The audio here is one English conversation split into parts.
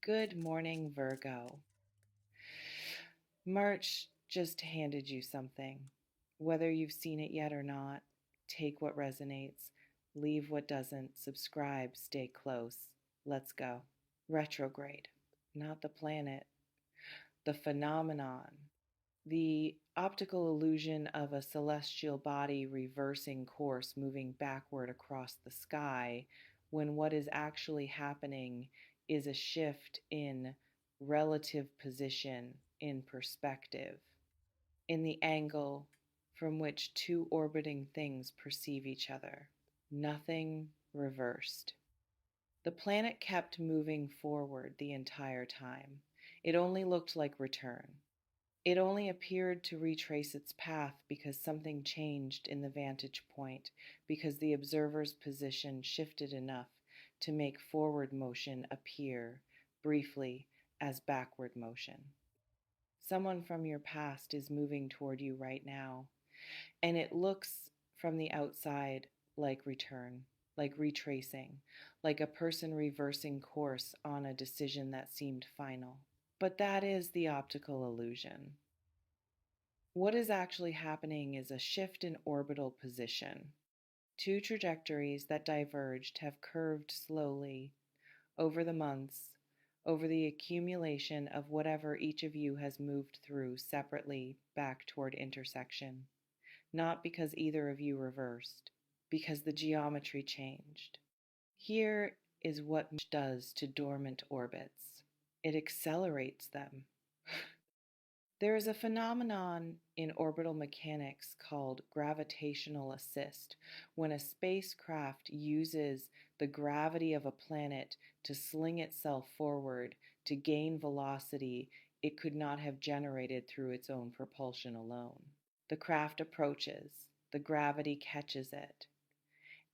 Good morning, Virgo. March just handed you something. Whether you've seen it yet or not, take what resonates, leave what doesn't, subscribe, stay close. Let's go. Retrograde, not the planet, the phenomenon, the optical illusion of a celestial body reversing course, moving backward across the sky, when what is actually happening is a shift in relative position, in perspective, in the angle from which two orbiting things perceive each other. Nothing reversed. The planet kept moving forward the entire time. It only looked like return. It only appeared to retrace its path because something changed in the vantage point, because the observer's position shifted enough to make forward motion appear, briefly, as backward motion. Someone from your past is moving toward you right now, and it looks from the outside like return, like retracing, like a person reversing course on a decision that seemed final. But that is the optical illusion. What is actually happening is a shift in orbital position. Two trajectories that diverged have curved slowly over the months, over the accumulation of whatever each of you has moved through separately back toward intersection. Not because either of you reversed, because the geometry changed. Here is what does to dormant orbits. It accelerates them. There is a phenomenon in orbital mechanics called gravitational assist, when a spacecraft uses the gravity of a planet to sling itself forward to gain velocity it could not have generated through its own propulsion alone. The craft approaches, the gravity catches it,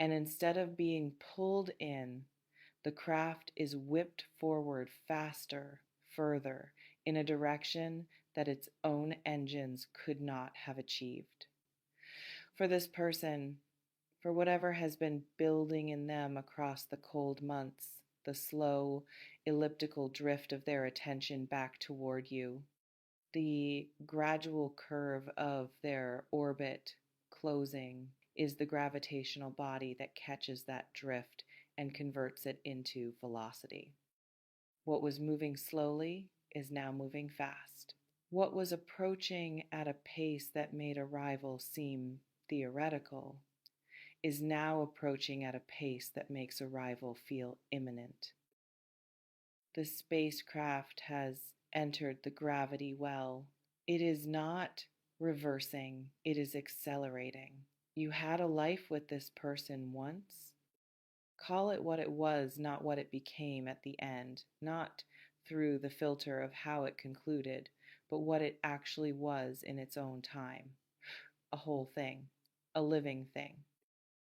and instead of being pulled in, the craft is whipped forward faster, further, in a direction that its own engines could not have achieved. For this person, for whatever has been building in them across the cold months, the slow, elliptical drift of their attention back toward you, the gradual curve of their orbit closing is the gravitational body that catches that drift and converts it into velocity. What was moving slowly is now moving fast. What was approaching at a pace that made arrival seem theoretical is now approaching at a pace that makes arrival feel imminent. The spacecraft has entered the gravity well. It is not reversing, it is accelerating. You had a life with this person once. Call it what it was, not what it became at the end, not through the filter of how it concluded, but what it actually was in its own time. A whole thing, a living thing,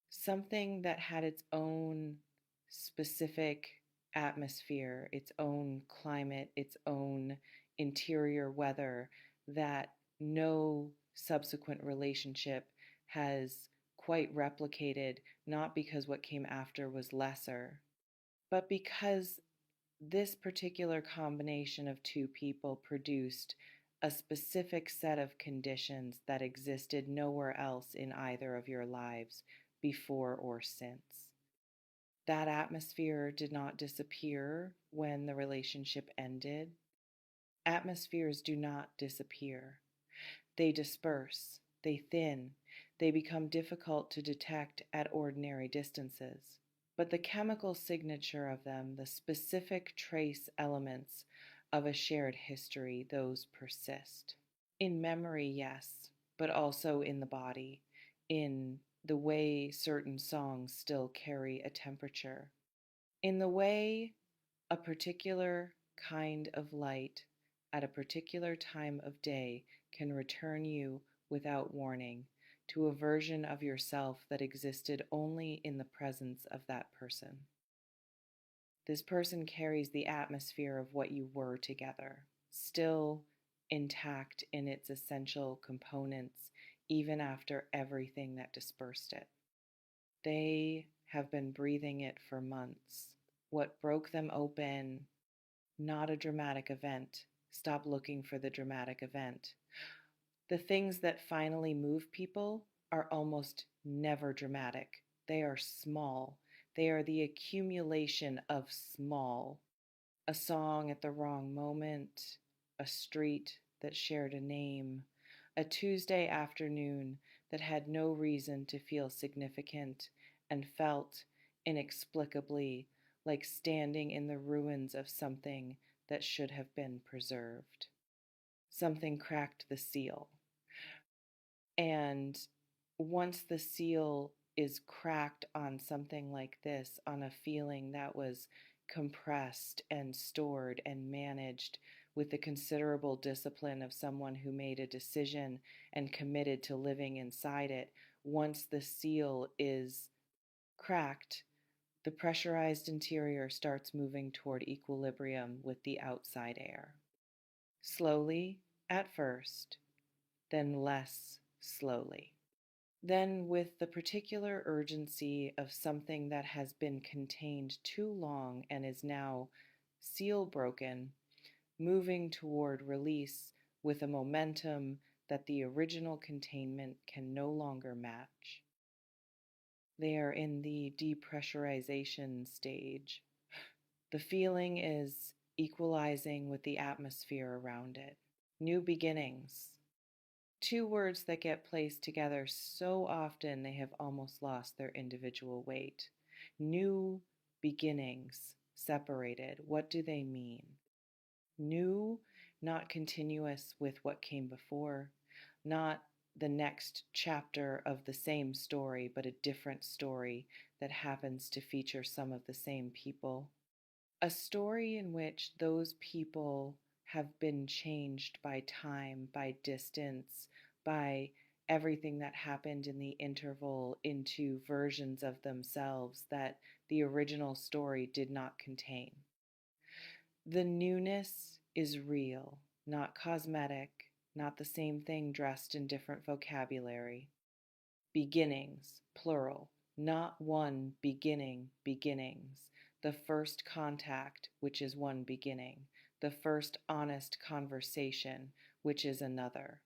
something that had its own specific atmosphere, its own climate, its own interior weather that no subsequent relationship has quite replicated, not because what came after was lesser, but because this particular combination of two people produced a specific set of conditions that existed nowhere else in either of your lives before or since. That atmosphere did not disappear when the relationship ended. Atmospheres do not disappear. They disperse, they thin, they become difficult to detect at ordinary distances. But the chemical signature of them, the specific trace elements of a shared history, those persist. In memory, yes, but also in the body, in the way certain songs still carry a temperature, in the way a particular kind of light at a particular time of day can return you without warning to a version of yourself that existed only in the presence of that person. This person carries the atmosphere of what you were together, still intact in its essential components, even after everything that dispersed it. They have been breathing it for months. What broke them open not a dramatic event. Stop looking for the dramatic event. The things that finally move people are almost never dramatic. They are small. They are the accumulation of small. A song at the wrong moment, a street that shared a name, a Tuesday afternoon that had no reason to feel significant and felt inexplicably like standing in the ruins of something that should have been preserved. Something cracked the seal. And once the seal is cracked on something like this, on a feeling that was compressed and stored and managed with the considerable discipline of someone who made a decision and committed to living inside it, once the seal is cracked, the pressurized interior starts moving toward equilibrium with the outside air. Slowly at first, then less slowly. Then, with the particular urgency of something that has been contained too long and is now seal broken, moving toward release with a momentum that the original containment can no longer match. They are in the depressurization stage. The feeling is equalizing with the atmosphere around it. New beginnings. Two words that get placed together so often they have almost lost their individual weight. New beginnings, separated. What do they mean? New, not continuous with what came before, not the next chapter of the same story, but a different story that happens to feature some of the same people. A story in which those people have been changed by time, by distance, by everything that happened in the interval into versions of themselves that the original story did not contain. The newness is real, not cosmetic, not the same thing dressed in different vocabulary. Beginnings, plural, not one beginning, beginnings. The first contact, which is one beginning. The first honest conversation, which is another.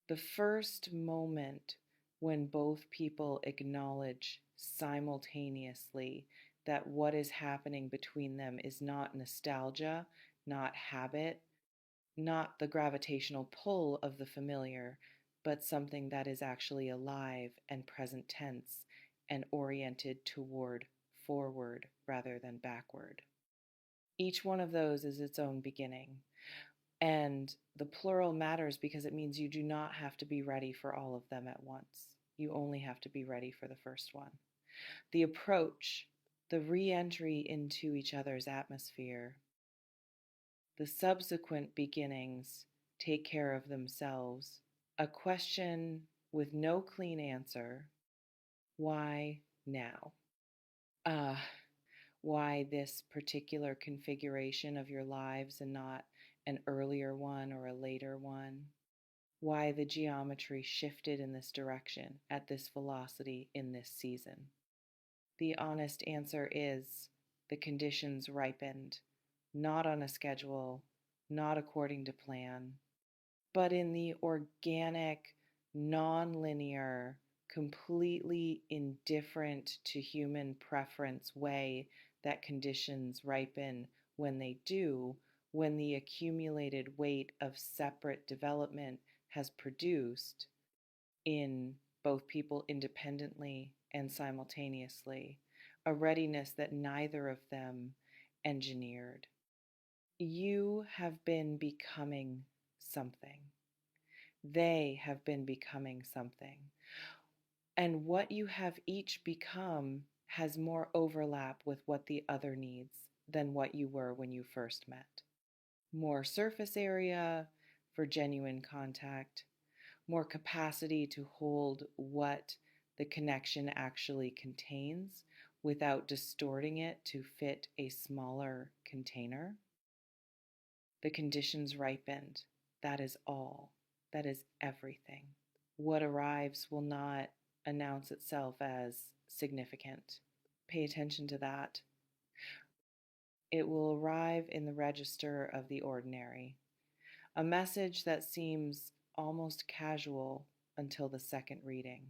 The first moment when both people acknowledge simultaneously that what is happening between them is not nostalgia, not habit, not the gravitational pull of the familiar, but something that is actually alive and present tense and oriented toward forward rather than backward. Each one of those is its own beginning. And the plural matters because it means you do not have to be ready for all of them at once. You only have to be ready for the first one. The approach, the re entry into each other's atmosphere, the subsequent beginnings take care of themselves. A question with no clean answer. Why now? Uh, why this particular configuration of your lives and not an earlier one or a later one? Why the geometry shifted in this direction, at this velocity, in this season? The honest answer is the conditions ripened, not on a schedule, not according to plan, but in the organic, non-linear, completely indifferent to human preference way that conditions ripen when they do, when the accumulated weight of separate development has produced in both people independently and simultaneously a readiness that neither of them engineered. You have been becoming something. They have been becoming something. And what you have each become has more overlap with what the other needs than what you were when you first met. More surface area for genuine contact, more capacity to hold what the connection actually contains without distorting it to fit a smaller container. The conditions ripened. That is all. That is everything. What arrives will not announce itself as significant. Pay attention to that. It will arrive in the register of the ordinary, a message that seems almost casual until the second reading,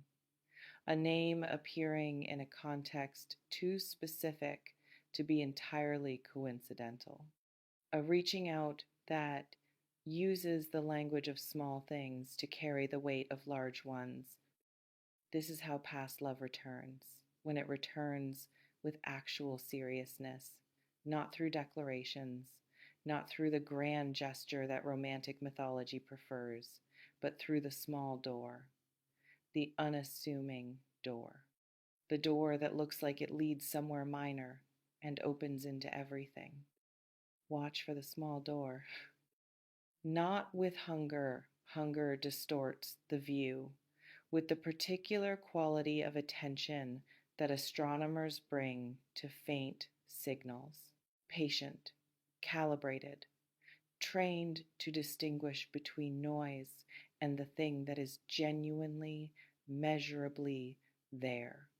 a name appearing in a context too specific to be entirely coincidental, a reaching out that uses the language of small things to carry the weight of large ones. This is how past love returns, when it returns with actual seriousness, not through declarations, not through the grand gesture that romantic mythology prefers, but through the small door, the unassuming door, the door that looks like it leads somewhere minor and opens into everything. Watch for the small door. Not with hunger. Hunger distorts the view. With the particular quality of attention that astronomers bring to faint signals. Patient, calibrated, trained to distinguish between noise and the thing that is genuinely, measurably there.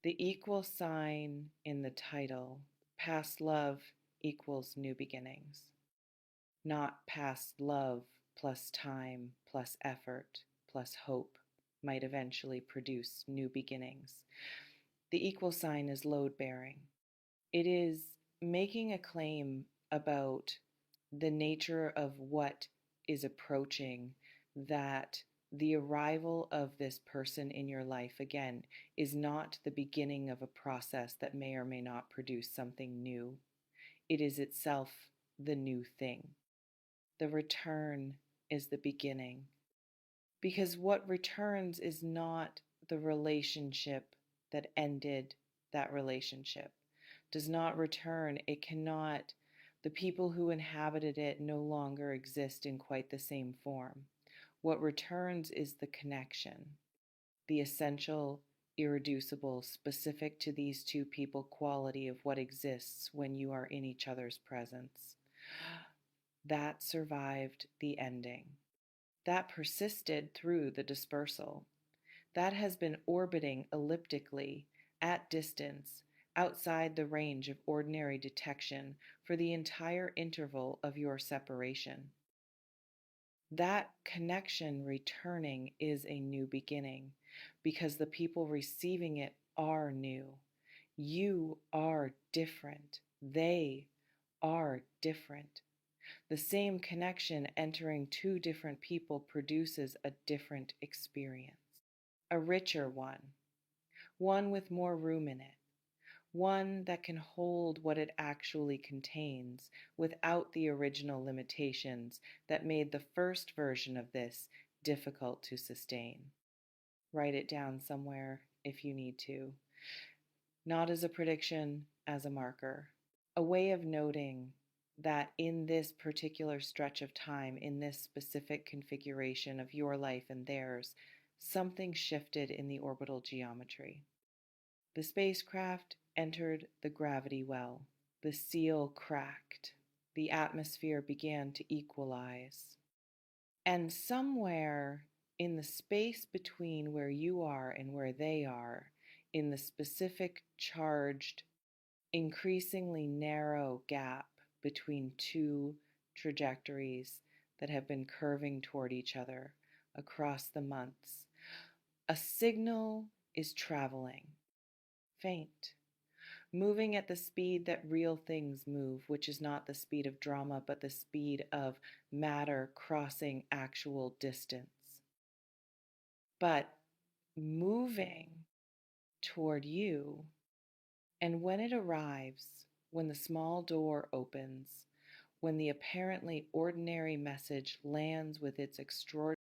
The equal sign in the title, past love equals new beginnings. Not past love plus time plus effort plus hope might eventually produce new beginnings. The equal sign is load bearing. It is making a claim about the nature of what is approaching, that the arrival of this person in your life, again, is not the beginning of a process that may or may not produce something new. It is itself the new thing. The return is the beginning. Because what returns is not the relationship that ended that relationship. Does not return. It cannot. The people who inhabited it no longer exist in quite the same form. What returns is the connection, the essential, irreducible, specific to these two people quality of what exists when you are in each other's presence. That survived the ending. That persisted through the dispersal. That has been orbiting elliptically at distance outside the range of ordinary detection for the entire interval of your separation. That connection returning is a new beginning because the people receiving it are new. You are different. They are different. The same connection entering two different people produces a different experience, a richer one with more room in it, one that can hold what it actually contains without the original limitations that made the first version of this difficult to sustain. Write it down somewhere if you need to. Not as a prediction, as a marker, a way of noting that in this particular stretch of time, in this specific configuration of your life and theirs, something shifted in the orbital geometry. The spacecraft entered the gravity well. The seal cracked. The atmosphere began to equalize. And somewhere in the space between where you are and where they are, in the specific charged, increasingly narrow gap between two trajectories that have been curving toward each other across the months, a signal is traveling, faint, moving at the speed that real things move, which is not the speed of drama, but the speed of matter crossing actual distance. But moving toward you, and when it arrives, when the small door opens, when the apparently ordinary message lands with its extraordinary